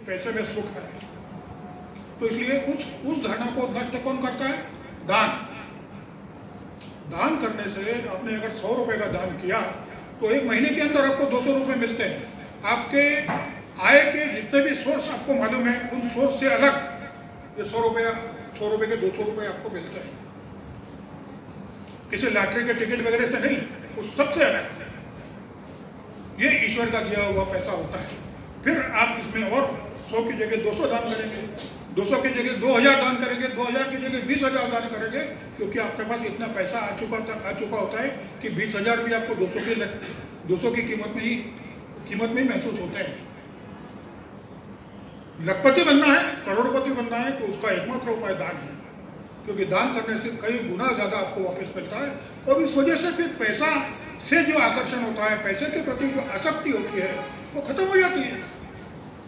पैसे में सुख है। तो इसलिए उस धारणा को नष्ट कौन करता है? दान। दान करने से आपने अगर 100 रुपये का दान किया तो 1 महीने के अंदर आपको 200 रुपये मिलते हैं। आपके आय के जितने भी सोर्स आपको मालूम है उन सोर्स से अलग ये 100 रुपये के 200 रुपये आपको मिलते हैं। किसी लॉटरी के टिकट वगैरह से नहीं, उस सबसे अलग ये ईश्वर का दिया हुआ पैसा होता है। फिर आप इसमें और 100 की जगह 200 दान करेंगे, 200 की जगह 2000 दान करेंगे, 2000 की जगह 20,000 दान करेंगे, क्योंकि आपके पास इतना पैसा आ चुका होता है कि 20,000 भी आपको 200 की कीमत में ही महसूस होते हैं। लखपति बनना है, करोड़पति बनना है तो उसका एकमात्र उपाय दान है, क्योंकि दान करने से कई गुना ज़्यादा आपको वापस मिलता है। और इस वजह से फिर पैसा से जो आकर्षण होता है, पैसे के प्रति जो आसक्ति होती है वो खत्म हो जाती है।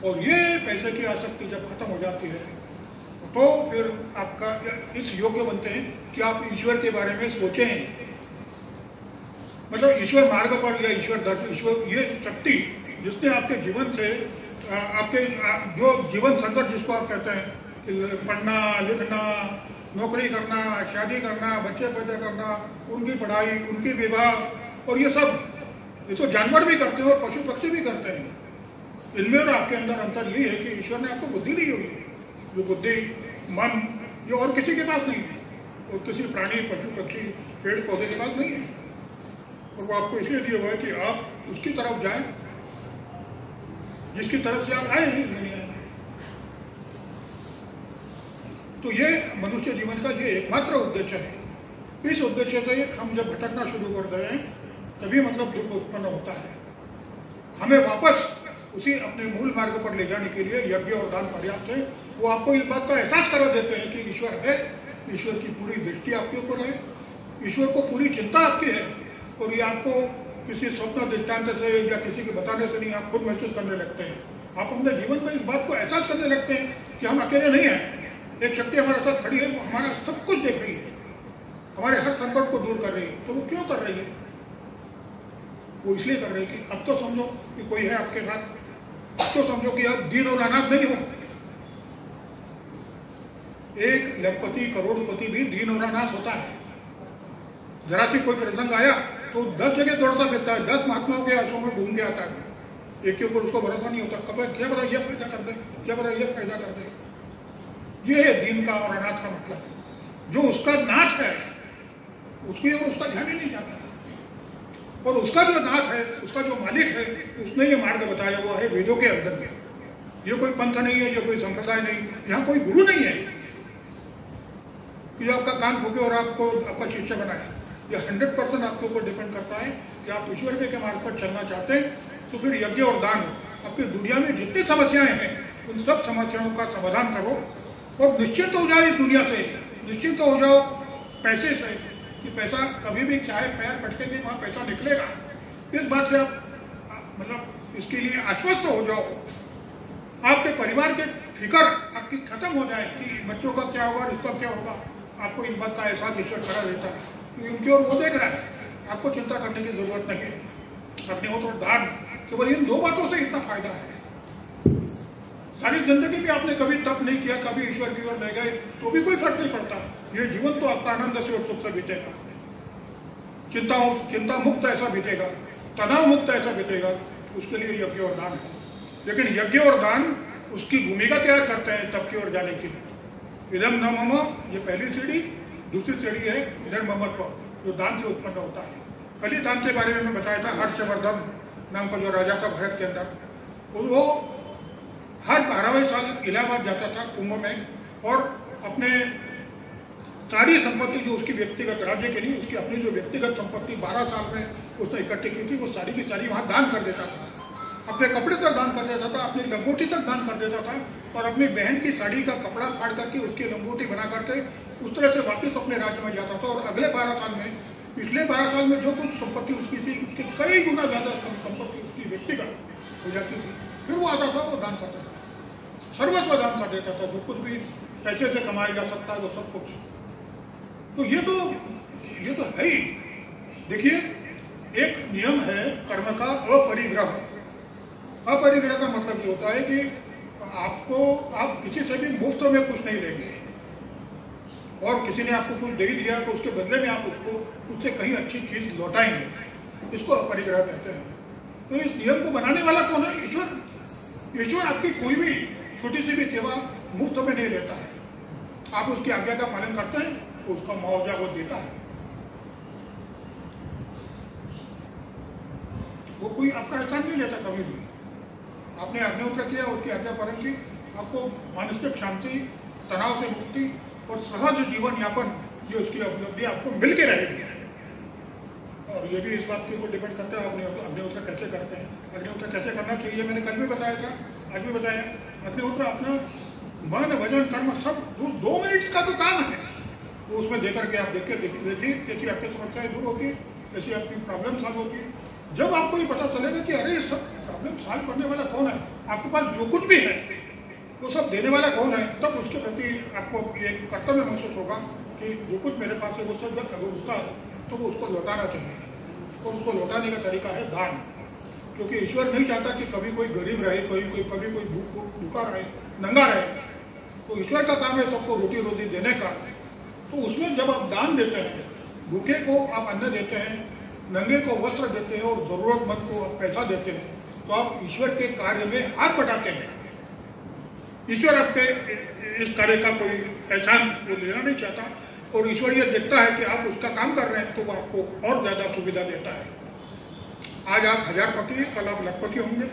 और ये पैसे की आसक्ति जब खत्म हो जाती है तो फिर आपका इस योग्य बनते हैं कि आप ईश्वर के बारे में सोचें। मतलब ईश्वर मार्ग पर या ईश्वर दर्शन, ईश्वर ये शक्ति जिसने आपके जीवन से आपके जो जीवन संकट जिसको आप कहते हैं, पढ़ना लिखना, नौकरी करना, शादी करना, बच्चे पैदा करना, उनकी पढ़ाई, उनकी विवाह और ये सब, ये तो जानवर भी करते हैं और पशु पक्षी भी करते हैं। इनमें और आपके अंदर अंतर ये है कि ईश्वर ने आपको बुद्धि दी हुई है, जो बुद्धि मन जो और किसी के पास नहीं है, और किसी प्राणी पशु पक्षी पेड़ पौधे के पास नहीं है। और वो आपको इसलिए दिया हुआ है कि आप उसकी तरफ जाएं जिसकी तरफ से आप आए ही नहीं आए। तो ये मनुष्य जीवन का ये एकमात्र उद्देश्य है। इस उद्देश्य से हम जब भटकना शुरू कर रहे हैं तभी मतलब दुख उत्पन्न होता है। हमें वापस उसी अपने मूल मार्ग पर ले जाने के लिए यज्ञ और दान पर्याप्त है। वो आपको इस बात का एहसास करा देते हैं कि ईश्वर है, ईश्वर की पूरी दृष्टि आपके ऊपर है, ईश्वर को पूरी चिंता आपकी है। और ये आपको किसी स्वप्न दृष्टांत से या किसी के बताने से नहीं, आप खुद महसूस करने लगते हैं। आप अपने जीवन में इस बात को एहसास करने लगते हैं कि हम अकेले नहीं हैं, एक शक्ति हमारे साथ खड़ी है, वो हमारा सब कुछ देख रही है, हमारे हर संकट को दूर कर रही है। तो वो क्यों कर रही है? वो इसलिए कर रही है कि अब तो समझो कि कोई है आपके साथ, अब तो समझो कि आप दीन और अनाथ नहीं हो। एक लखपति करोड़पति भी दीन और अनाथ होता है। जरा सी कोई प्रसंग आया तो 10 जगह दौड़ता फिरता है, 10 महात्माओं के आश्रम में घूम के आता है। एक के ऊपर उसको भरोसा नहीं होता, कब क्या पता ये पैदा कर दे, क्या पता ये पैदा कर दे। ये है दीन का और अनाथ का मतलब। जो उसका नाथ है उसको उसका ध्यान ही नहीं जाता। और उसका जो नाथ है, उसका जो मालिक है, उसने ये मार्ग बताया हुआ है वेदों के अंदर में। ये कोई पंथ नहीं है, ये कोई संप्रदाय नहीं, यहाँ कोई गुरु नहीं है कि आपका कान फूके और आपको आपका शिष्य बनाए। ये 100% आपके ऊपर डिपेंड करता है कि आप ईश्वर के मार्ग पर चलना चाहते हैं। तो फिर यज्ञ और दान, आपकी दुनिया में जितनी समस्याएं हैं उन सब समस्याओं का समाधान करो और निश्चित हो जाओ इस दुनिया से, निश्चित हो जाओ पैसे से कि पैसा कभी भी चाहे पैर पटकेंगे वहाँ पैसा निकलेगा। इस बात से आप मतलब इसके लिए आश्वस्त हो जाओ। आपके परिवार के फिक्र आपकी खत्म हो जाए कि बच्चों का क्या होगा, इसका क्या होगा। आपको इस बात का एहसास ईश्वर करा देता है कि उनकी ओर वो देख रहा है, आपको चिंता करने की जरूरत नहीं है। अपने और दान, केवल इन 2 बातों से इतना फायदा है। सारी जिंदगी भी आपने कभी तप नहीं किया, कभी ईश्वर की ओर नहीं गए, तो भी कोई फर्क नहीं पड़ता। ये जीवन तो आपका आनंद से और सुख से बीतेगा, चिंता मुक्त ऐसा बीतेगा, तनाव मुक्त ऐसा बीतेगा। उसके लिए यज्ञ और दान है। लेकिन यज्ञ और दान उसकी भूमिका तैयार करते हैं तप की ओर जाने के लिए। इदम न मम, ये पहली सीढ़ी। दूसरी सीढ़ी है इधर ममत्व, जो दान से उत्पन्न होता है। पहले दान के बारे में मैं बताया था, हर्षवर्धन नाम का जो राजा था भारत के अंदर, वो हर 12वें साल इलाहाबाद जाता था कुंभ में और अपने सारी संपत्ति जो उसकी व्यक्तिगत, राज्य के लिए उसकी अपनी जो व्यक्तिगत संपत्ति 12 साल में उसने इकट्ठी की थी, वो सारी की सारी वहाँ दान कर देता था। अपने कपड़े तक दान कर देता था, अपनी लंगोटी तक दान कर देता था और अपनी बहन की साड़ी का कपड़ा फाड़ करके उसकी लंगोटी बना करके उस तरह से वापस अपने राज्य में जाता था। और अगले 12 साल में, पिछले 12 साल में जो कुछ संपत्ति उसकी थी उसके कई गुना ज़्यादा संपत्ति उसकी व्यक्तिगत हो जाती थी। फिर वो आता था, वो दान करता था, सर्वस्व दान कर देता था। जो कुछ भी पैसे से कमाया जा सकता है वो सब कुछ। तो ये तो है ही। देखिए, एक नियम है कर्म का अपरिग्रह। अपरिग्रह का मतलब ये होता है कि आप किसी से भी मुफ्त में कुछ नहीं लेंगे, और किसी ने आपको कुछ दे दिया तो उसके बदले में आप उससे कहीं अच्छी चीज लौटाएंगे। इसको अपरिग्रह कहते हैं। तो इस नियम को बनाने वाला कौन है? ईश्वर। ईश्वर आपकी कोई भी छोटी सी भी सेवा मुफ्त में नहीं लेता है। आप उसकी आज्ञा का पालन करते हैं तो उसका मुआवजा वो देता है। वो कोई आपका एहसान नहीं लेता कभी भी। आपने अग्निहोत्र किया, उसकी आज्ञा पालन की, आपको मानसिक शांति, तनाव से मुक्ति और सहज जीवन यापन ये उसकी उपलब्धि आपको मिल के रहेगी। और ये भी इस बात के ऊपर डिपेंड करता है आप अग्निहोत्र कैसे करते हैं। अग्निहोत्र कैसे करना चाहिए मैंने कल भी बताया था, आज भी बताया। अग्निहोत्र अपना मन वजन कर्म सब 2 मिनट का तो काम है, तो उसमें देकर के आप देखिए कैसी आपकी समस्याएं दूर होगी, कैसी आपकी प्रॉब्लम सॉल्व होगी। जब आपको ये पता चलेगा कि अरे ये सब प्रॉब्लम सॉल्व करने वाला कौन है, आपके पास जो कुछ भी है वो सब देने वाला कौन है, तब उसके प्रति आपको ये कर्तव्य महसूस होगा कि जो कुछ मेरे पास है वो सब जब अगर उसका है तो वो उसको लौटाना चाहिए। और उसको लौटाने का तरीका है दान। क्योंकि ईश्वर नहीं चाहता कि कभी कोई गरीब रहे, कभी कोई भूखा रहे, नंगा रहे। तो ईश्वर का काम है सबको रोटी रोटी देने का। तो उसमें जब आप दान देते हैं, भूखे को आप अन्न देते हैं, नंगे को वस्त्र देते हैं और जरूरतमंद को आप पैसा देते हैं, तो आप ईश्वर के कार्य में हाथ बटाते हैं। ईश्वर आपके इस कार्य का कोई एहसान लेना नहीं चाहता, और ईश्वर ये देखता है कि आप उसका काम कर रहे हैं तो वो आपको और ज्यादा सुविधा देता है। आज आप 1000पति हैं, कल आप लखपति होंगे,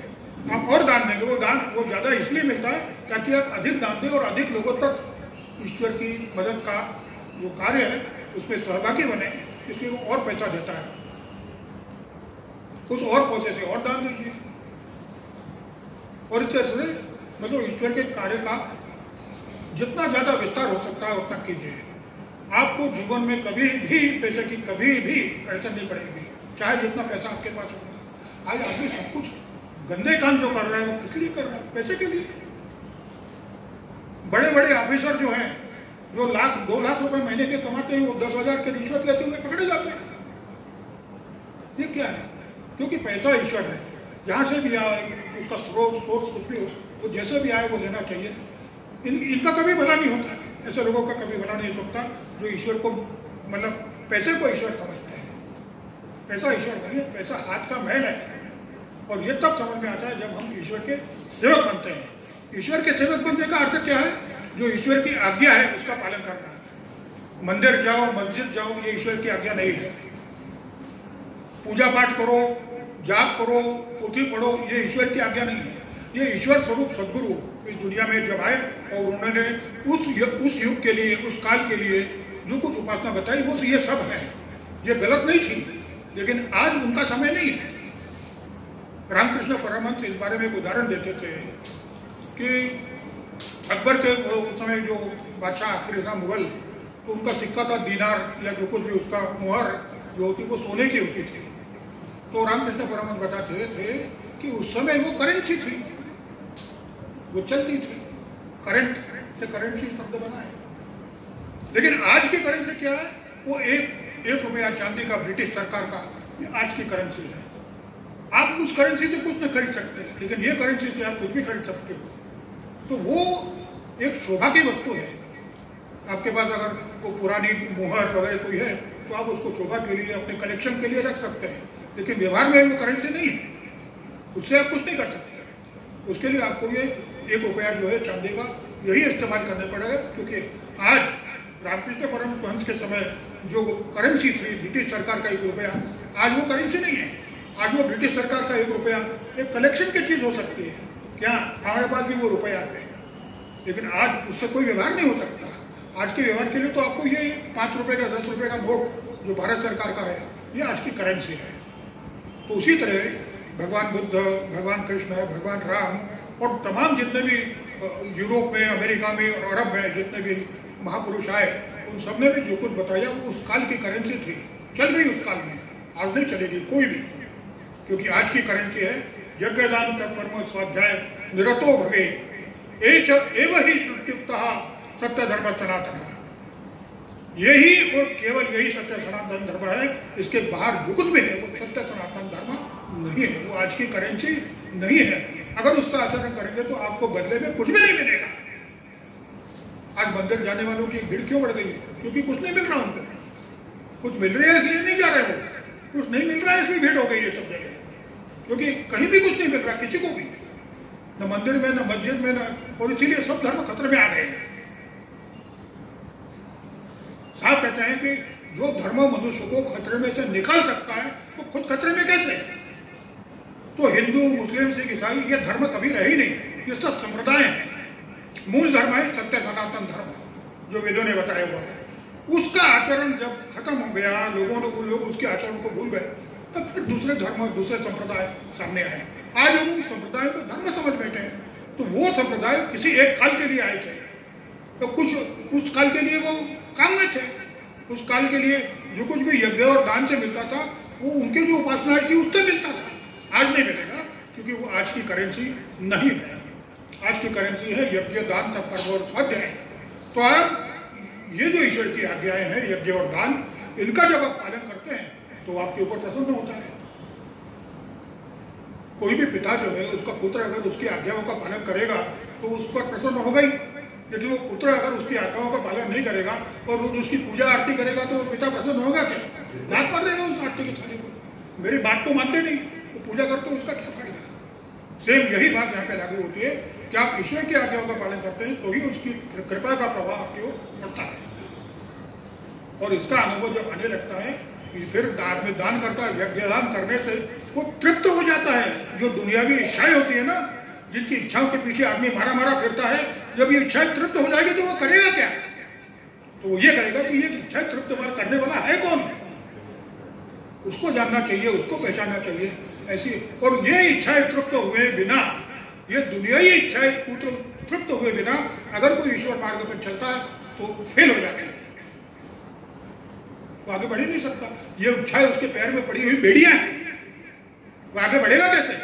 आप और दान देंगे। वो दान वो ज्यादा इसलिए मिलता है ताकि आप अधिक दान दें और अधिक लोगों तक ईश्वर की मदद का जो कार्य है उसमें सहभागी बने, इसलिए वो और पैसा देता है। कुछ और पैसे से और दान दीजिए, और इस तरह से मतलब ईश्वर के कार्य का जितना ज्यादा विस्तार हो सकता है उतना कीजिए। आपको जीवन में कभी भी पैसे की कभी भी अड़चन नहीं पड़ेगी, चाहे जितना पैसा आपके पास होगा। आज आदमी सब कुछ गंदे काम जो कर रहा है वो किस लिए कर रहा है? पैसे के लिए। बड़े बड़े ऑफिसर जो हैं, जो 2 लाख रुपए महीने के कमाते हैं, वो 10,000 के रिश्वत लेते हुए पकड़े जाते हैं। ये क्या है? क्योंकि पैसा ईश्वर है, जहाँ से भी आए उसका सोर्स कुछ भी हो, वो जैसे भी आए वो लेना चाहिए। इनका कभी भला नहीं होता। ऐसे लोगों का कभी भला नहीं होता जो ईश्वर को मतलब पैसे को ईश्वर समझते हैं। पैसा ईश्वर नहीं है, पैसा हाथ का मैल है। और ये तब समझ में आता है जब हम ईश्वर के सेवक बनते हैं। ईश्वर के सेवक बनने का अर्थ क्या है? जो ईश्वर की आज्ञा है उसका पालन करना है। मंदिर जाओ, मस्जिद जाओ, ये ईश्वर की आज्ञा नहीं है। पूजा पाठ करो, जाप करो, पोथी पढ़ो, ये ईश्वर की आज्ञा नहीं है। ये ईश्वर स्वरूप सद्गुरु इस दुनिया में जब आए और उन्होंने उस युग के लिए, उस काल के लिए जो कुछ उपासना बताई वो ये सब है। ये गलत नहीं थी, लेकिन आज उनका समय नहीं है। रामकृष्ण परमहंस इस बारे में एक उदाहरण देते थे कि अकबर के उस समय जो बादशाह आखिरी था मुगल, तो उनका सिक्का था दीनार या जो कुछ भी उसका मुहर जो होती वो सोने की होती थी। तो रामकृष्ण परमहंस बताते थे कि उस समय वो करेंसी थी, वो चलती थी। करंट से करेंसी शब्द बना है। लेकिन आज की करेंसी क्या है? वो एक रुपया चांदी का ब्रिटिश सरकार का आज की करेंसी है। आप उस करेंसी से कुछ नहीं खरीद सकते, लेकिन ये करेंसी से आप कुछ भी खरीद सकते हो। तो वो एक शोभा की वस्तु है। आपके पास अगर वो पुरानी मुहर वगैरह कोई है तो आप उसको शोभा के लिए, अपने कलेक्शन के लिए रख सकते हैं, लेकिन व्यवहार में वो करेंसी नहीं है, उससे आप कुछ नहीं कर सकते। उसके लिए आपको ये 1 रुपया जो है चांदी का यही इस्तेमाल करना पड़ेगा। क्योंकि आज रामकृष्ण परमहंस के समय जो करेंसी थी ब्रिटिश सरकार का 1 रुपया, आज वो करेंसी नहीं है। आज वो ब्रिटिश सरकार का 1 रुपया एक कलेक्शन की चीज हो सकती है। क्या हमारे पास भी वो रुपया है, लेकिन आज उससे कोई व्यवहार नहीं हो सकता। आज के व्यवहार के लिए तो आपको ये 5 रुपये का 10 रुपये का नोट जो भारत सरकार का है, ये आज की करेंसी है। तो उसी तरह भगवान बुद्ध, भगवान कृष्ण, भगवान राम और तमाम जितने भी यूरोप में, अमेरिका में और अरब में जितने भी महापुरुष आए, उन सब ने भी जो कुछ बताया वो उस काल की करेंसी थी, चल रही उस काल में। आज नहीं चलेगी कोई भी, क्योंकि आज की करेंसी है यज्ञदान तत्परम स्वाध्याय निरतो भवे एष एव ही श्रुत्युक्तः सत्य धर्म सनातन। यही और केवल यही सत्य सनातन धर्म है। इसके बाहर जो कुछ भी है वो सत्य सनातन धर्म नहीं है, वो आज की करेंसी नहीं है। अगर उसका आचरण करेंगे तो आपको बदले में कुछ भी नहीं मिलेगा। आज मंदिर जाने वालों की भीड़ क्यों बढ़ गई है? क्योंकि कुछ नहीं मिल रहा उनको। कुछ मिल रहा है इसलिए नहीं जा रहे हो, कुछ नहीं मिल रहा है इसलिए भीड़ हो गई है सब जगह, क्योंकि कहीं भी कुछ नहीं मिल रहा किसी को भी, न मंदिर में न मस्जिद में न, और इसीलिए सब धर्म खतरे में आ गए हैं। साहब कहते हैं कि जो धर्म मनुष्य को खतरे में से निकाल सकता है वो खुद खतरे में कैसे? तो हिंदू, मुस्लिम, सिख, ईसाई ये धर्म कभी रहे ही नहीं, ये सब संप्रदाय है। मूल धर्म है सत्य सनातन धर्म जो वेदों ने बताया हुआ है। उसका आचरण जब खत्म हो गया, लोग उसके आचरण को भूल गए, तब फिर दूसरे धर्म और दूसरे संप्रदाय सामने आए। आज हम उन संप्रदायों को धर्म समझ बैठे हैं। तो वो संप्रदाय किसी एक काल के लिए आए थे, तो कुछ काल के लिए वो काम में थे। उस काल के लिए जो कुछ भी यज्ञ और दान से मिलता था वो उनके जो उपासनाएं थी उससे मिलता था। आज नहीं मिलेगा, क्योंकि वो आज की करेंसी नहीं है। आज की करेंसी है यज्ञ, दान, तप, कर्म और स्वाध्याय। तो अब ये जो ईश्वर की आज्ञाएं हैं, यज्ञ और दान, इनका जब आप पालन करते हैं तो आपके ऊपर प्रसन्न होता है। कोई भी पिता जो है, उसका पुत्र अगर उसकी आज्ञाओं का पालन करेगा तो उस पर प्रसन्न होगा ही। लेकिन वो पुत्र अगर उसकी आज्ञाओं का पालन नहीं करेगा और वो उसकी पूजा आरती करेगा तो पिता प्रसन्न होगा क्या? बात कर देगा उस आरती के थाली को। मेरी बात तो मानते नहीं, तो पूजा करते उसका क्या फायदा? सेम यही बात यहाँ पे लागू होती है कि आप ईश्वर की आज्ञाओं का पालन करते हैं तो ही उसकी कृपा का प्रभाव आपकी ओर पड़ता है। और इसका अनुभव जब आने लगता है, फिर आदमी दान करता है, यज्ञदान करने से वो तृप्त हो जाता है। जो दुनियावी इच्छाएं होती है ना, जिनकी इच्छाओं के पीछे आदमी मारा फिरता है, जब ये इच्छाएं तृप्त हो जाएगी तो वो करेगा क्या? तो वो ये करेगा कि ये इच्छाएं तृप्त करने वाला है कौन, उसको जानना चाहिए, उसको पहचानना चाहिए। ऐसी और ये इच्छाएं तृप्त हुए बिना, ये दुनियावी इच्छाएं तृप्त हुए बिना अगर कोई ईश्वर मार्ग पर चलता है तो फेल हो जाता है, वो आगे बढ़ ही नहीं सकता। ये इच्छाएं उसके पैर में पड़ी हुई बेड़ियां हैं, वो आगे बढ़ेगा कैसे?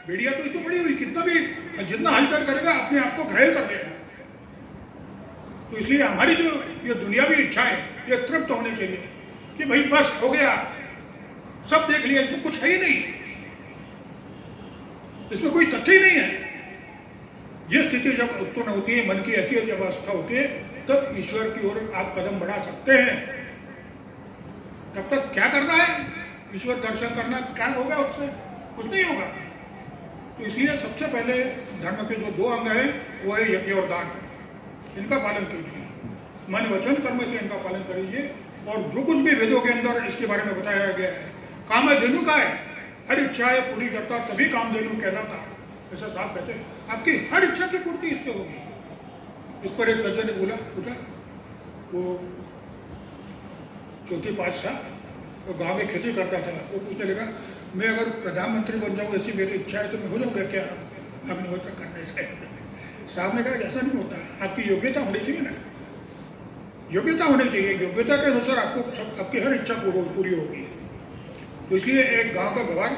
बेड़िया तो इसको पड़ी हुई, कितना भी जितना हलचल करेगा अपने आप को घायल कर देगा। तो इसलिए हमारी जो ये दुनियावी इच्छाएं ये तृप्त होने के लिए कि भाई बस हो गया, सब देख लिया, इसमें कुछ है ही नहीं, इसमें कोई तथ्य ही नहीं है। ये स्थिति जब उत्पन्न होती है, मन की ऐसी अवस्था होती है, तब ईश्वर की ओर आप कदम बढ़ा सकते हैं। तब तक क्या करना है? ईश्वर दर्शन करना। क्या होगा उससे? कुछ नहीं होगा। तो इसलिए सबसे पहले धर्म के जो 2 अंग हैं वो है यज्ञ और दान। इनका पालन कीजिए, मन वचन कर्म से इनका पालन करिए। और जो कुछ भी वेदों के अंदर इसके बारे में बताया गया है, कामधेनु का है, हर इच्छाएं पूरी करता तभी कामधेनु कहलाता। ऐसा साहब कहते हैं, आपकी हर इच्छा की पूर्ति इससे होगी। इस पर एक सज्जन ने पूछा, वो चौथी पातशाह वो गाँव में खेती करता था, वो पूछने लगा, मैं अगर प्रधानमंत्री बन जाऊँ ऐसी मेरी इच्छा है तो मैं हो जाऊँगा क्या अग्निहोत्र करने से? साहब ने कहा ऐसा नहीं होता, आपकी योग्यता होनी चाहिए ना, योग्यता होनी चाहिए। योग्यता के अनुसार आपको आपकी हर इच्छा पूरी होगी। तो इसलिए एक गांव का गवार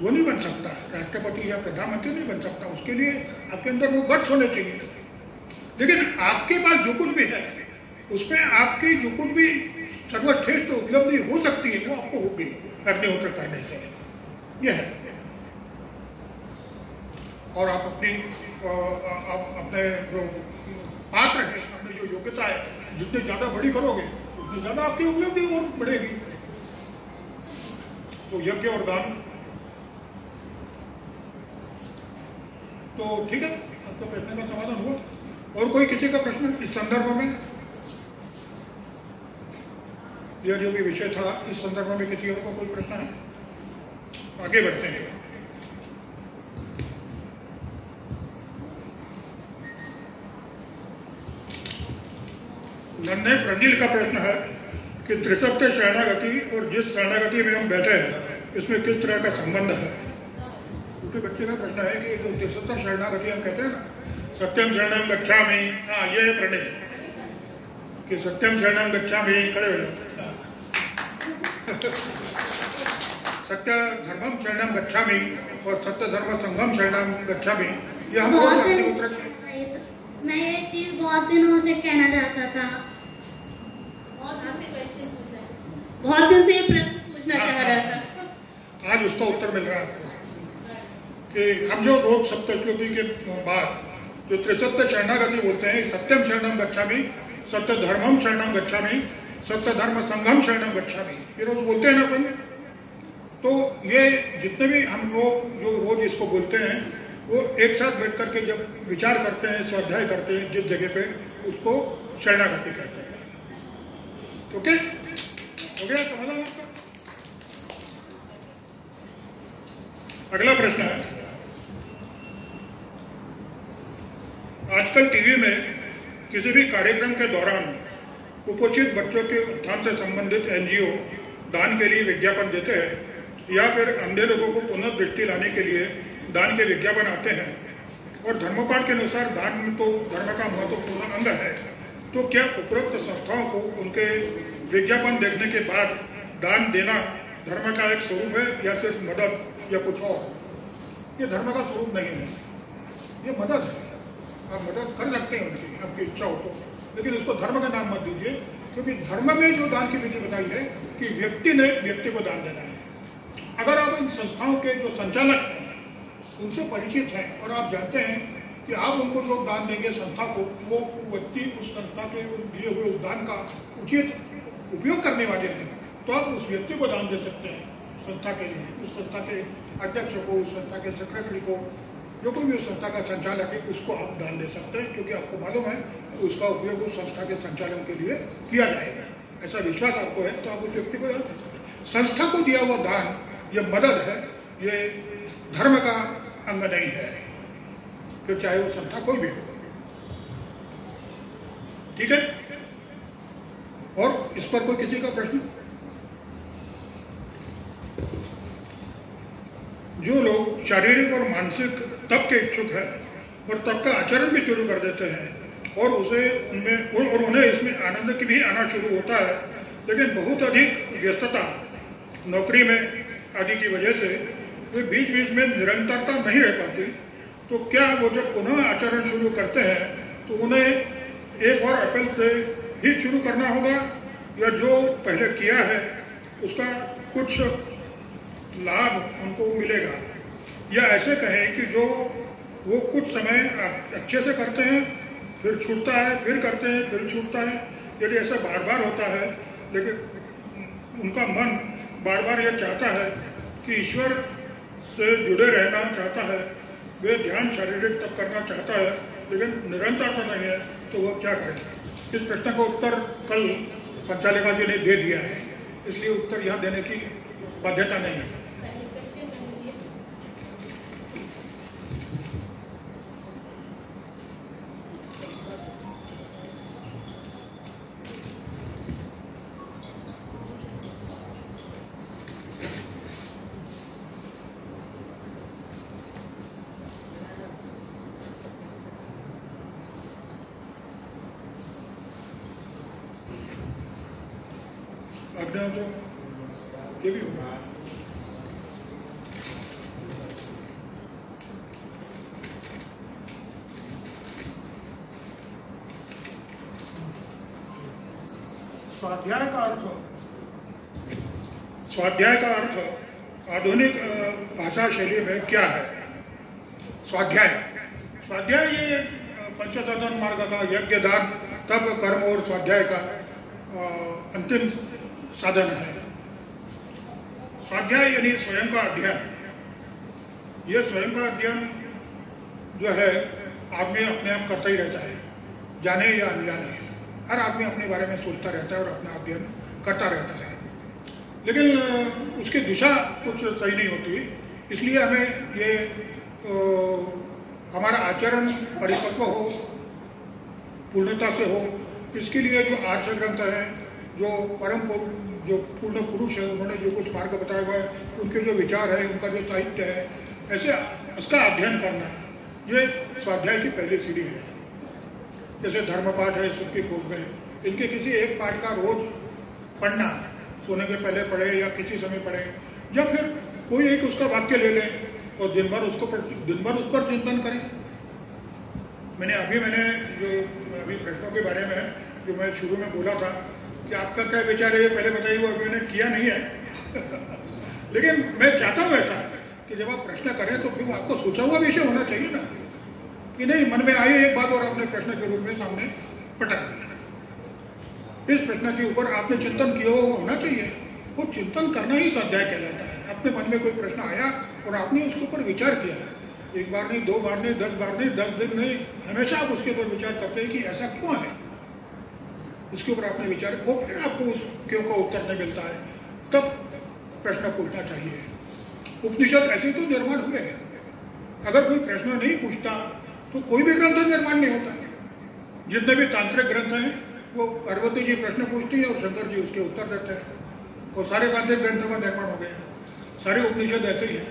वो नहीं बन सकता, राष्ट्रपति या प्रधानमंत्री नहीं बन सकता, उसके लिए आपके अंदर वो गट्स होने चाहिए। लेकिन आपके पास जो कुछ भी है उसमें आपकी जो कुछ भी सर्वश्रेष्ठ उपलब्धि हो सकती है वो आपको होगी अग्निहोत्र करने से, यह है। और आप अपने जो पात्र है, अपनी जो योग्यता है, जितने ज़्यादा बड़ी करोगे उतनी ज़्यादा आपकी उपलब्धि और बढ़ेगी। तो यज्ञ और दान, तो ठीक है, आपका प्रश्न का समाधान हुआ। और कोई किसी का प्रश्न इस संदर्भ में? यह जो भी विषय था इस संदर्भ में किसी और को कोई प्रश्न है? आगे बढ़ते हैं। नन्हे प्रनिल का प्रश्न है कि त्रिसत्य शरणागति और जिस शरणागति में हम बैठे हैं इसमें किस तरह का संबंध है? उसके बच्चे का प्रश्न है कि जो त्रिसत्य शरणागति हम कहते हैं ना, सत्यम शरणम गच्छामि, हाँ ये है प्रणय कि सत्यम शरणम गच्छामि, खड़े हो सत्य धर्मम शरणम गच्छामि और सत्य धर्म संघम शरणम गच्छामि, ये हम उत्तर। मैं ये चीज बहुत दिनों से कहना चाहता था, बहुत दिन से ये प्रश्न पूछना चाह रहा था, आज उसका उत्तर मिल रहा है आपको। कि हम जो रोग सप्तश्लोकी के बाद जो त्रिसत्य शरणागति बोलते हैं, सत्यम शरणम गच्छामि, सत्य धर्मम शरणम गच्छामि, सत्य धर्म संघम शरणम गच्छामि, ये रोज बोलते हैं ना अपन। तो ये जितने भी हम लोग जो रोज इसको बोलते हैं वो एक साथ बैठ करके जब विचार करते हैं, स्वाध्याय करते हैं जिस जगह पे, उसको शरणागति कहते हैं। ओके, हो गया, समझा आपका? अगला प्रश्न है, आजकल टीवी में किसी भी कार्यक्रम के दौरान कुपोषित बच्चों के उत्थान से संबंधित एनजीओ दान के लिए विज्ञापन देते हैं या फिर अंधे लोगों को पुनः दृष्टि लाने के लिए दान के विज्ञापन आते हैं। और धर्मपाठ के अनुसार दान तो धर्म का महत्वपूर्ण अंग है। तो क्या उपरोक्त संस्थाओं को उनके विज्ञापन देखने के बाद दान देना धर्म का एक स्वरूप है या सिर्फ मदद या कुछ और? ये धर्म का स्वरूप नहीं है, ये मदद है। आप मदद कर सकते हैं उनकी, आपकी इच्छा हो तो, लेकिन उसको धर्म का नाम मत दीजिए, क्योंकि धर्म में जो दान की विधि बताई है कि व्यक्ति ने व्यक्ति को दान देना है। अगर आप इन संस्थाओं के जो संचालक हैं उनसे परिचित हैं और आप जानते हैं कि आप उनको जो दान देंगे संस्था को, वो व्यक्ति उस संस्था के दिए हुए दान का उचित उपयोग करने वाले हैं, तो आप उस व्यक्ति को दान दे सकते हैं संस्था के लिए, उस संस्था के अध्यक्ष को, उस संस्था के सेक्रेटरी को, जो कोई भी उस संस्था का संचालक है उसको आप दान दे सकते हैं, क्योंकि आपको मालूम है कि उसका उपयोग उस संस्था के संचालन के लिए किया जाएगा। ऐसा विश्वास आपको है तो आप उस व्यक्ति को दान दे सकते हैं। संस्था को दिया हुआ दान ये मदद है, ये धर्म का अंग नहीं है, फिर चाहे वो संस्था कोई भी हो। ठीक है, और इस पर कोई किसी का प्रश्न? जो लोग शारीरिक और मानसिक तप के इच्छुक है और तप का आचरण भी शुरू कर देते हैं और उन्हें इसमें आनंद की भी आना शुरू होता है, लेकिन बहुत अधिक व्यस्तता नौकरी में आदि की वजह से वे बीच बीच में निरंतरता नहीं रह पाती, तो क्या वो जब पुनः आचरण शुरू करते हैं तो उन्हें एक और अकल से ही शुरू करना होगा, या जो पहले किया है उसका कुछ लाभ उनको मिलेगा? या ऐसे कहें कि जो वो कुछ समय अच्छे से करते हैं, फिर छूटता है, फिर करते हैं, फिर छूटता है, यदि ऐसा बार बार होता है, लेकिन उनका मन बार बार यह चाहता है कि ईश्वर से जुड़े रहना चाहता है, वे ध्यान शारीरिक तप करना चाहता है, लेकिन निरंतरता नहीं है, तो वह क्या करें? इस प्रश्न का उत्तर कल संचालिका जी ने दे दिया है, इसलिए उत्तर यहाँ देने की बाध्यता नहीं है। ये भी होगा। स्वाध्याय का अर्थ आधुनिक भाषा शैली में क्या है? स्वाध्याय ये पंचसाधन मार्ग का यज्ञ, दान, तप, कर्म और स्वाध्याय का अंतिम साधन है। स्वाध्याय यानी स्वयं का अध्ययन। यह स्वयं का अध्ययन जो है आदमी अपने आप करता ही रहता है, जाने या अनजाने। हर आदमी अपने बारे में सोचता रहता है और अपना अध्ययन करता रहता है, लेकिन उसकी दिशा कुछ सही नहीं होती। इसलिए हमें ये हमारा आचरण परिपक्व हो, पूर्णता से हो, इसके लिए जो आर्ष ग्रंथ है, जो पूर्ण पुरुष है, उन्होंने जो कुछ मार्ग बताया हुआ है, उनके जो विचार है, उनका जो साहित्य है, ऐसे उसका अध्ययन करना, ये स्वाध्याय की पहली सीढ़ी है। जैसे धर्मपाठ है, सुखी भोग में, इनके किसी एक पाठ का रोज पढ़ना, सोने के पहले पढ़े या किसी समय पढ़े, या फिर कोई एक उसका वाक्य ले लें और दिन भर उस पर चिंतन करें। मैंने जो अभी प्रश्नों के बारे में जो मैं शुरू में बोला था कि आपका क्या विचार है, ये पहले बताइए, वो अभी मैंने किया नहीं है लेकिन मैं चाहता हूँ ऐसा कि जब आप प्रश्न करें तो फिर आपको सोचा हुआ विषय होना चाहिए ना, कि नहीं मन में आई एक बात और आपने प्रश्न के रूप में सामने पटक दिया। इस प्रश्न के ऊपर आपने चिंतन किया हुआ होना चाहिए। वो चिंतन करना ही स्वाध्याय कहलाता है। अपने मन में कोई प्रश्न आया और आपने उसके ऊपर विचार किया, एक बार नहीं, 2 बार नहीं, 10 बार नहीं, 10 दिन नहीं, हमेशा आप उसके ऊपर विचार करते हैं कि ऐसा क्यों है। उसके ऊपर आपने विचार वो फिर आपको उस क्यों का उत्तर नहीं मिलता है, तब प्रश्न पूछना चाहिए। उपनिषद ऐसे तो निर्माण हुए हैं। अगर कोई प्रश्न नहीं पूछता तो कोई भी ग्रंथ निर्माण नहीं होता है। जितने भी तांत्रिक ग्रंथ हैं वो पार्वती जी प्रश्न पूछती है और शंकर जी उसके उत्तर देते हैं, और सारे तांत्रिक ग्रंथों का निर्माण हो गया। सारे उपनिषद ऐसे ही हैं।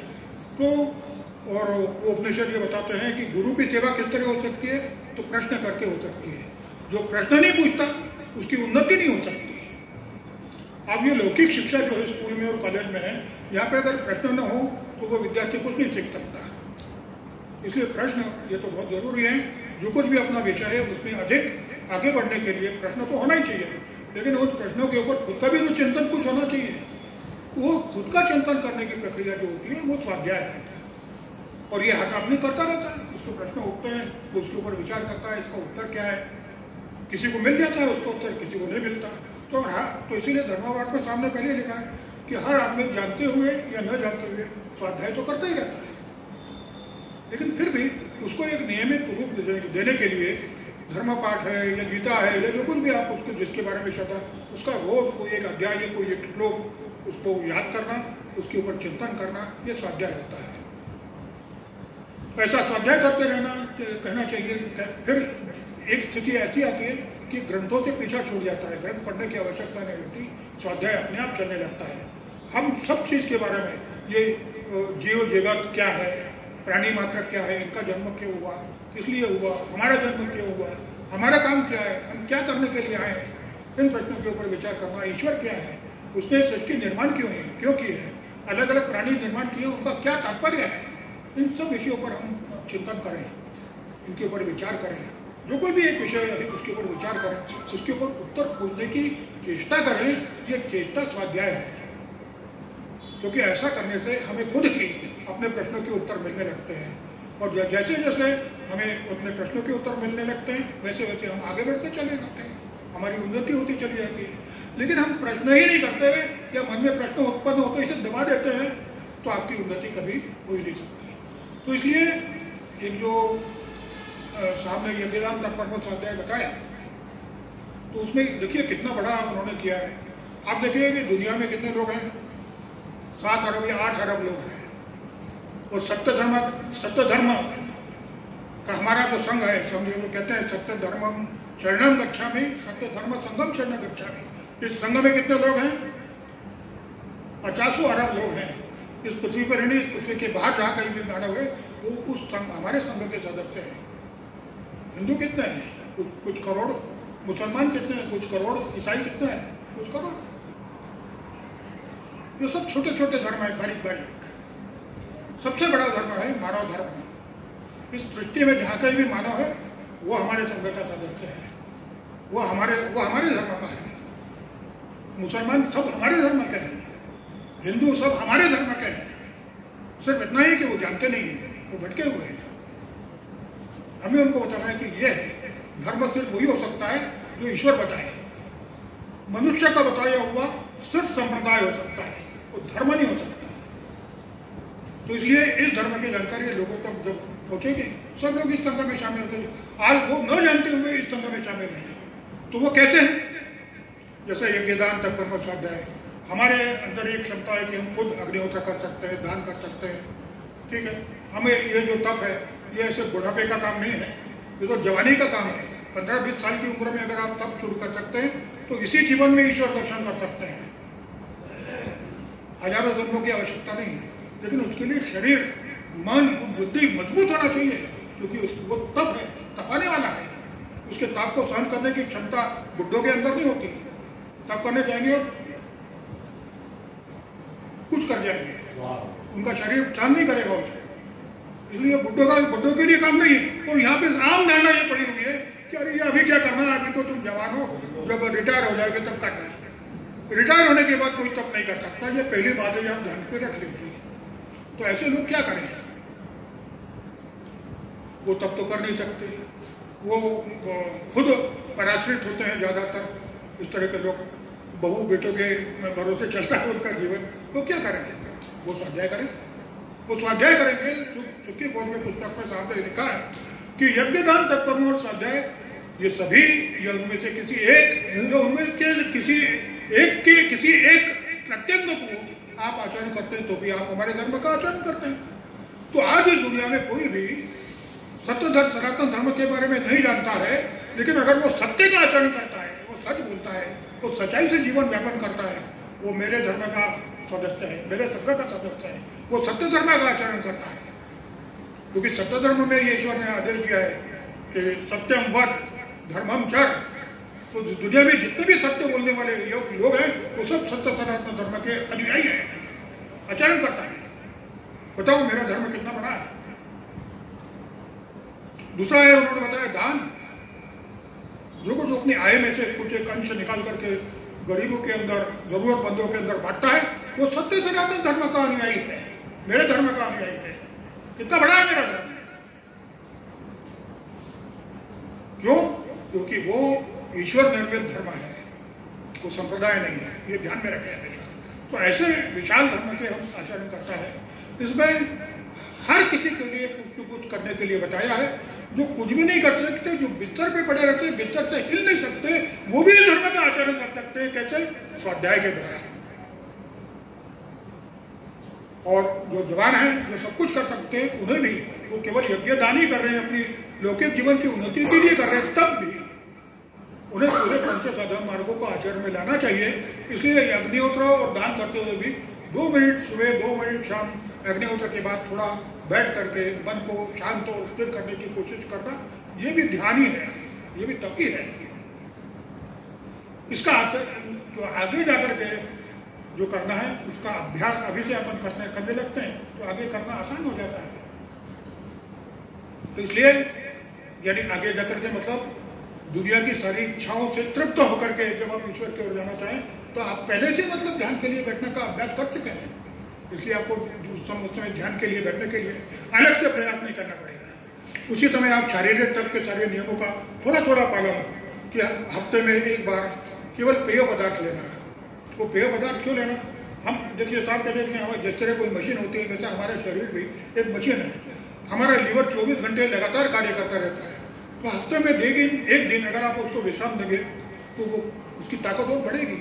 तो और वो उपनिषद ये बताते हैं कि गुरु की सेवा किस तरह हो सकती है, तो प्रश्न करके हो सकती है। जो प्रश्न नहीं पूछता उसकी उन्नति नहीं हो सकती। अब ये लौकिक शिक्षा जो है स्कूल में और कॉलेज में है, यहाँ पे अगर प्रश्न न हो तो वो विद्यार्थी कुछ नहीं सीख सकता। इसलिए प्रश्न ये तो बहुत जरूरी है। जो कुछ भी अपना विषय है उसमें अधिक आगे बढ़ने के लिए प्रश्न तो होना ही चाहिए, लेकिन उस प्रश्नों के ऊपर खुद का भी तो चिंतन कुछ होना चाहिए। वो खुद का चिंतन करने की प्रक्रिया जो होती है वो स्वाध्याय है। और ये हर आदमी करता रहता है। उसको प्रश्न उठते हैं तो उसके ऊपर विचार करता है, इसका उत्तर क्या है। किसी को मिल जाता है उसका उत्तर, किसी को नहीं मिलता। तो तो इसीलिए धर्मवाद में सामने पहले लिखा है कि हर आदमी जानते हुए या न जानते हुए स्वाध्याय तो करता ही रहता है, लेकिन फिर भी उसको एक नियमित रूप देने के लिए धर्म पाठ है या गीता है या जो कुछ भी आप उसको जिसके बारे में श्रद्धा, उसका रोज कोई एक अध्याय या कोई एक श्लोक उसको याद करना, उसके ऊपर चिंतन करना, ये स्वाध्याय होता है। ऐसा स्वाध्याय करते रहना कहना चाहिए। फिर एक स्थिति ऐसी आती है कि ग्रंथों से पीछा छूट जाता है, ग्रंथ पढ़ने की आवश्यकता नहीं होती, स्वाध्याय अपने आप चलने लगता है। हम सब चीज़ के बारे में, ये जीव जगत क्या है, प्राणी मात्र क्या है, इनका जन्म क्यों हुआ, किस लिए हुआ, हमारा जन्म क्यों हुआ, हमारा काम क्या है, हम क्या करने के लिए आए हैं, इन प्रश्नों के ऊपर विचार करना। ईश्वर क्या है, उसने सृष्टि निर्माण क्यों है, क्यों की है, अलग अलग प्राणी निर्माण किए, उनका क्या तात्पर्य है, इन सब विषयों पर हम चिंतन करें, इनके ऊपर विचार करें। जो कोई भी एक विषय है उसके ऊपर विचार करें, उसके ऊपर उत्तर खोजने की चेष्टा करें। ये चेष्टा स्वाध्याय है, क्योंकि ऐसा करने से हमें खुद ही अपने प्रश्नों के उत्तर मिलने लगते हैं। और जैसे जैसे हमें अपने प्रश्नों के उत्तर मिलने लगते हैं वैसे वैसे हम आगे बढ़ते चले जाते हैं, हमारी उन्नति होती चली जाती है। लेकिन हम प्रश्न ही नहीं करते या मन में प्रश्न उत्पन्न होते इसे दबा देते हैं तो आपकी उन्नति कभी हो ही नहीं सकती। तो इसलिए एक जो साहब ने वेदांत परमत स्वाध्याय बताया, तो उसमें देखिए कितना बड़ा उन्होंने किया है। आप देखिए कि दुनिया में कितने लोग हैं, 7 अरब या 8 अरब लोग हैं। और सत्य धर्म का हमारा जो संघ है, समझे वो कहते हैं सत्य धर्मम शरणम गच्छामि, सत्य धर्म संगम शरण गच्छामि। इस संघ में कितने लोग हैं? 50 अरब लोग हैं इस पृथ्वी पर। इस पृथ्वी के बाहर जहाँ कहीं भी मानव है वो उस संघ, हमारे संघ के सदस्य हैं। हिंदू कितने हैं? कुछ करोड़। मुसलमान कितने हैं? कुछ करोड़। ईसाई कितने हैं? कुछ करोड़। ये सब छोटे छोटे धर्म है, बारीक बारीक। सबसे बड़ा धर्म है मानव धर्म। इस सृष्टि में जहाँ कहीं भी मानव है वो हमारे संघ का सदस्य है, वो हमारे धर्म का है। मुसलमान सब हमारे धर्म के हैं, हिंदू सब हमारे धर्म के हैं। सिर्फ इतना ही कि वो जानते नहीं हैं, वो भटके हुए हैं। हमें उनको बताना है कि ये धर्म सिर्फ वही हो सकता है जो ईश्वर बताए। मनुष्य का बताया हुआ सिर्फ संप्रदाय हो सकता है, वो धर्म नहीं हो सकता। तो इसलिए इस धर्म की जानकारी लोगों तक जब पहुंचेगी, सब लोग इस संघ में शामिल होंगे। आज वो न जानते हुए इस संघ में शामिल हैं, तो वो कैसे हैं? जैसे ये वेदांत परमत स्वाध्याय, हमारे अंदर एक क्षमता है कि हम खुद अग्निहोत्र कर सकते हैं, दान कर सकते हैं, ठीक है। हमें ये जो तप है ये ऐसे बुढ़ापे का काम नहीं है, ये तो जवानी का काम है। 15-20 साल की उम्र में अगर आप तप शुरू कर सकते हैं तो इसी जीवन में ईश्वर दर्शन कर सकते हैं। हजारों जन्मों की आवश्यकता नहीं है, लेकिन उसके लिए शरीर, मन, बुद्धि मजबूत होना चाहिए, क्योंकि वो तप है, तपाने वाला है। उसके ताप को सहन करने की क्षमता बुड्ढों के अंदर नहीं होती। तप करने जाएंगे और कुछ कर जाएंगे, उनका शरीर सहन नहीं करेगा उसे। इसलिए बुड्ढों के लिए काम नहीं है। और यहाँ पे आम धारणा ये पड़ी हुई है कि अरे ये अभी क्या करना है, अभी तो तुम जवान हो, जब रिटायर हो जाएगा तब करना है। रिटायर होने के बाद कोई तप नहीं कर सकता, ये पहली बात है, आप ध्यान पे रख लीजिए। तो ऐसे लोग क्या करें? वो तब तो कर नहीं सकते, वो खुद पराश्रित होते हैं ज़्यादातर। इस तरह के लोग, बहू बेटों के भरोसे चलता है उनका जीवन, तो क्या करेंगे? वो स्वाध्याय करें, वो स्वाध्याय करेंगे। चूंकि बोर्ड में पुस्तक में साहब ने लिखा है कि यज्ञदान तत्कर्म और स्वाध्याय ये सभी, ये उनमें से किसी एक प्रत्यंग को आप आचरण करते हैं तो भी आप हमारे धर्म का आचरण करते हैं। तो आज इस दुनिया में कोई भी सत्य धर्म, सनातन धर्म के बारे में नहीं जानता है, लेकिन अगर वो सत्य का आचरण करता है, वो सच बोलता है, वो सच्चाई से जीवन व्यापन करता है, वो मेरे धर्म का सदस्य है, मेरे सत्य का सदस्य है, वो सत्य धर्म का आचरण करता है। क्योंकि सत्य धर्म में ये ईश्वर ने आदेश किया है कि सत्यम वद धर्मम चर। तो दुनिया में जितने भी सत्य बोलने वाले लोग हैं वो सब सत्य सनातन धर्म के अनुयायी हैं, आचरण करता है। बताओ मेरा धर्म कितना बड़ा है। दूसरा है, उन्होंने बताया दान। जो कुछ अपनी आय में से कुछ एक अंश निकाल करके गरीबों के अंदर, जरूरतमंदों के अंदर बांटता है, वो सत्य सनातन धर्म का अनुयायी है, मेरे धर्म का अनुयायी है। कितना बड़ा है मेरा धर्म। क्यों? क्योंकि वो ईश्वर निर्मित धर्म है, वो संप्रदाय नहीं है, ये ध्यान में रखें हमेशा। तो ऐसे विशाल धर्म के हम आचरण करता है। इसमें हर किसी के लिए कुछ न कुछ करने के लिए बताया है। जो कुछ भी नहीं कर सकते, जो बिस्तर पे पड़े रहते, बिस्तर से हिल नहीं सकते, वो भी धर्म का आचरण कर सकते हैं। कैसे? स्वाध्याय के द्वारा। और जो जवान हैं, जो सब कुछ कर सकते हैं, उन्हें भी वो केवल यज्ञदान ही कर रहे हैं, अपनी लौकिक जीवन की उन्नति के लिए कर रहे हैं, तब भी उन्हें पूरे पंच साधन मार्गों को आचरण में लाना चाहिए। इसलिए अग्निहोत्र और दान करते हुए भी 2 मिनट सुबह, 2 मिनट शाम, अग्निहोत्र के बाद थोड़ा बैठ करके मन को शांत और स्थिर करने की कोशिश करना, ये भी ध्यान ही है, ये भी तप ही है। इसका जो आगे जाकर के जो करना है, उसका अभ्यास अभी से अपन करने लगते हैं तो आगे करना आसान हो जाता है। तो इसलिए यानी आगे जाकर के मतलब दुनिया की सारी इच्छाओं से तृप्त होकर के जब हम ईश्वर की ओर जाना चाहें, तो आप पहले से मतलब ध्यान के लिए बैठने का अभ्यास कर चुके हैं। इसलिए आपको उस समय ध्यान के लिए बैठने के लिए अलग से प्रयास नहीं करना पड़ेगा। उसी समय आप शारीरिक तक के सारे नियमों का थोड़ा थोड़ा पालन, कि हफ्ते में एक बार केवल पेय पदार्थ लेना है। तो पेय पदार्थ क्यों लेना? हम देखिए साहब कहते हैं हमारे जिस तरह कोई मशीन होती है, वैसे हमारा शरीर भी एक मशीन है। हमारा लीवर 24 घंटे लगातार कार्य करता रहता है। तो हफ्ते में एक दिन अगर आप उसको विश्राम देंगे तो वो उसकी ताकत और बढ़ेगी।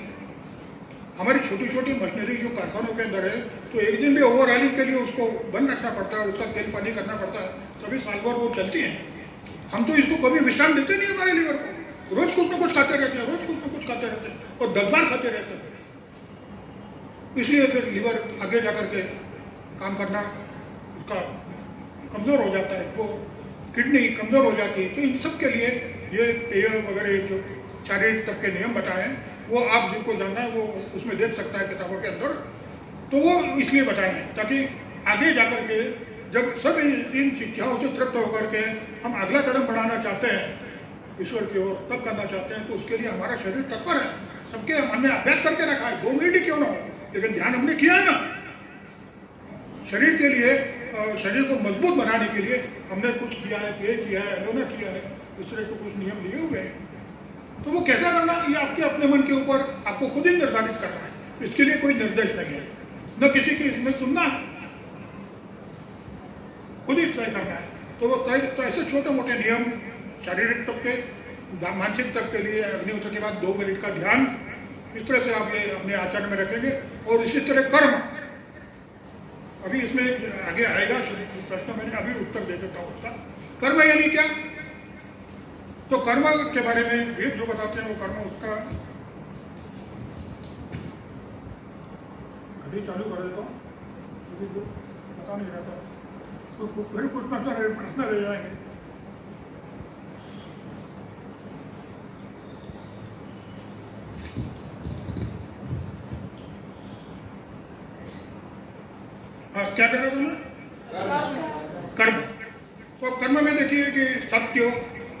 हमारी छोटी छोटी मशीनरी जो कारखानों के अंदर है, तो एक दिन भी ओवरहालिंग के लिए उसको बंद रखना पड़ता है, उसका तेल पानी करना पड़ता है, तभी साल भर वो चलती हैं। हम तो इसको कभी विश्राम देते नहीं हमारे लीवर को, रोज कुछ ना कुछ खाते रहते हैं, रोज कुछ ना कुछ खाते रहते हैं और 10 बार खाते रहते हैं। इसलिए फिर लीवर आगे जाकर के काम करना उसका कमज़ोर हो जाता है, वो किडनी कमज़ोर हो जाती है। तो इन सब के लिए ये पेय वगैरह जो शारीरिक तब के नियम बताए हैं, वो आप जिनको जानना है वो उसमें देख सकता है किताबों के अंदर। तो वो इसलिए बताए हैं ताकि आगे जाकर के जब सब इन शिक्षाओं से तृप्त होकर के हम अगला कदम बढ़ाना चाहते हैं ईश्वर की ओर, तब करना चाहते हैं, तो उसके लिए हमारा शरीर तत्पर है। सबके हमने अभ्यास करके रखा है, 2 मिनट ही क्यों ना हो, लेकिन ध्यान हमने किया है ना। शरीर के लिए, शरीर को मजबूत बनाने के लिए हमने कुछ किया है, पेय किया है, अलोना किया है, इस तरह के कुछ नियम लिए हुए हैं। तो वो कैसा करना, ये आपके अपने मन के ऊपर आपको खुद ही निर्धारित करना है। इसके लिए कोई निर्देश नहीं है, न किसी की इसमें सुनना है, खुद ही तय करना है। तो वो तय, तो ऐसे छोटे मोटे नियम शारीरिक तब के, मानसिक तब के लिए अग्निहोत्र के बाद 2 मिनट का ध्यान, इस तरह से आप ये अपने आचरण में रखेंगे। और इसी तरह कर्म, अभी इसमें आगे आएगा प्रश्न, मैंने अभी उत्तर दे देता हूँ उसका। कर्म यानी क्या? तो कर्म के बारे में वेद जो बताते हैं वो कर्म, उसका अभी चालू कर देता हूँ, पता नहीं रहता तो फिर कुछ प्रश्न रह जाएंगे। क्या कर रहे हो तुमने? कर्म। तो कर्म में देखिए कि सत्य,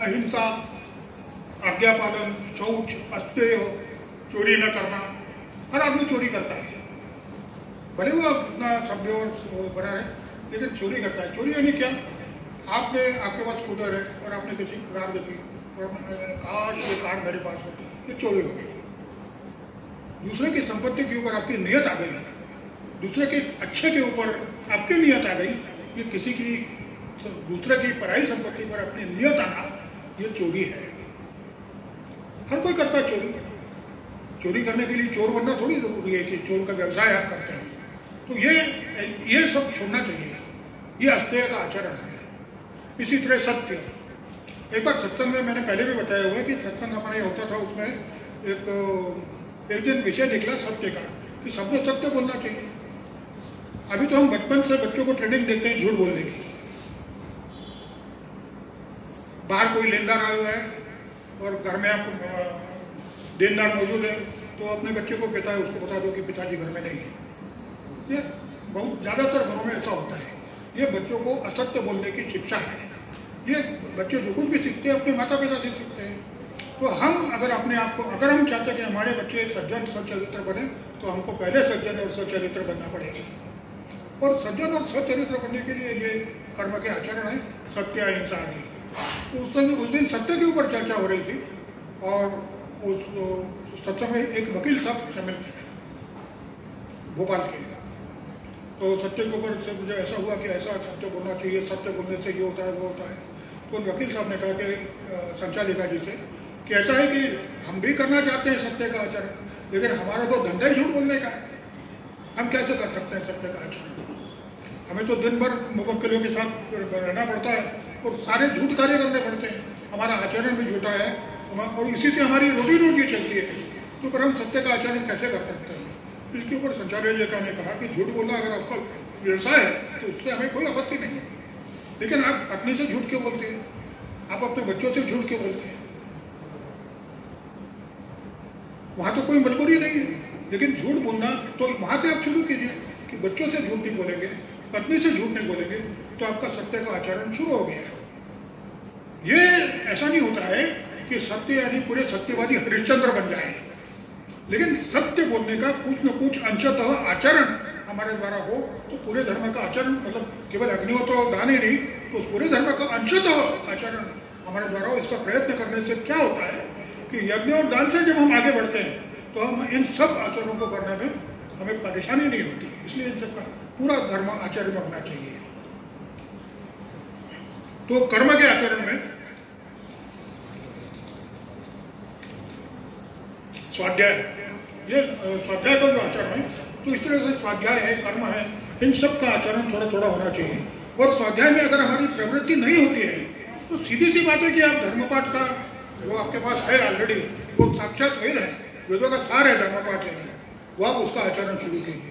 अहिंसा, आज्ञा पालन, शौच, अस्तेय, चोरी न करना। हर आदमी चोरी करता है, भले वो अपना सभ्य और वो बना रहे, लेकिन चोरी करता है। चोरी यानी क्या? आपके पास स्कूटर है और आपने किसी की कार देखी और काश ये कार मेरे पास होती, ये चोरी हो गई। दूसरे की संपत्ति के ऊपर आपकी नियत आ गई, दूसरे के अच्छे के ऊपर आपकी नियत आ गई, ये किसी की दूसरे की पराई संपत्ति पर अपनी नियत आना, ये चोरी है। हर कोई करता है चोरी। चोरी करने के लिए चोर बनना थोड़ी जरूरी है कि चोर का व्यवसाय आप करते हैं। तो ये सब छोड़ना चाहिए। ये अस्तेय का आचरण है। इसी तरह सत्य, एक बार सत्संग में मैंने पहले भी बताया हुआ है कि सत्संग हमारे होता था, उसमें एक दिन विषय निकला सत्य का, कि सबको सत्य बोलना चाहिए। अभी तो हम बचपन से बच्चों को ट्रेनिंग देते हैं झूठ बोलने की। बाहर कोई लेनदार आया हुआ है और घर में आप देनदार मौजूद है, तो अपने बच्चे को पिता है उसको बता दो कि पिताजी घर में नहीं है। ये बहुत ज़्यादातर घरों में ऐसा होता है। ये बच्चों को असत्य बोलने की शिक्षा है। ये बच्चे जो कुछ भी सीखते हैं अपने माता पिता से सीखते हैं। तो हम अगर अपने आप को, अगर हम चाहते हैं कि हमारे बच्चे सज्जन सच्चरित्र बने, तो हमको पहले सज्जन और सच्चरित्र बनना पड़ेगा। और सज्जन और सच्चरित्र बनने के लिए ये कर्म के आचरण है, सत्य अहिंसा आदि। तो उस दिन सत्य के ऊपर चर्चा हो रही थी और उस सत्संग में एक वकील साहब शामिल थे भोपाल के। तो सत्य के ऊपर से मुझे ऐसा हुआ कि ऐसा सत्य बोलना चाहिए, सत्य बोलने से ये होता है वो होता है। तो वकील साहब ने कहा कि संचालिका जी से कि ऐसा है कि हम भी करना चाहते हैं सत्य का आचरण, लेकिन हमारा तो धंधा ही झूठ बोलने का है। हम कैसे कर सकते हैं सत्य का आचरण? हमें तो दिन भर मुवक्किलों के साथ रहना पड़ता है और सारे झूठ कार्य करने पड़ते हैं। हमारा आचरण भी झूठा है और इसी से हमारी रोजी रोटी चलती है। तो पर हम सत्य का आचरण कैसे कर सकते हैं? इसके ऊपर संचालिका ने कहा कि झूठ बोलना अगर आपका व्यवसाय है तो उससे हमें कोई आपत्ति नहीं है, लेकिन आप अपने से झूठ क्यों बोलते हैं? आप अपने बच्चों से झूठ क्यों बोलते हैं? वहाँ तो कोई मजबूरी नहीं है, लेकिन झूठ बोलना तो वहाँ से आप शुरू कीजिए कि बच्चों से झूठ नहीं बोलेंगे, पत्नी से झूठ नहीं बोलेंगे, तो आपका सत्य का आचरण शुरू हो गया। ये ऐसा नहीं होता है कि सत्य यानी पूरे सत्यवादी हरिश्चंद्र बन जाए, लेकिन सत्य बोलने का कुछ न कुछ अंशतः आचरण हमारे द्वारा हो, तो पूरे धर्म का आचरण, मतलब केवल अग्निहोत्र और दान ही नहीं, तो उस पूरे धर्म का अंशतः आचरण हमारे द्वारा हो। इसका प्रयत्न करने से क्या होता है कि यज्ञ और दान से जब हम आगे बढ़ते हैं तो हम इन सब आचरणों को करने में हमें परेशानी नहीं होती। इसलिए इन सबका पूरा धर्म आचरण में होना चाहिए। तो कर्म के आचरण में स्वाध्याय, ये स्वाध्याय का जो आचरण है, तो इस तरह से स्वाध्याय है, कर्म है, इन सब का आचरण थोड़ा थोड़ा होना चाहिए। और स्वाध्याय में अगर हमारी प्रवृत्ति नहीं होती है तो सीधी सी बात है कि आप धर्मपाठ का जो आपके पास है ऑलरेडी, वो साक्षात वेद है, वेदों का सार है धर्मपाठ है, वो आप उसका आचरण शुरू कीजिए।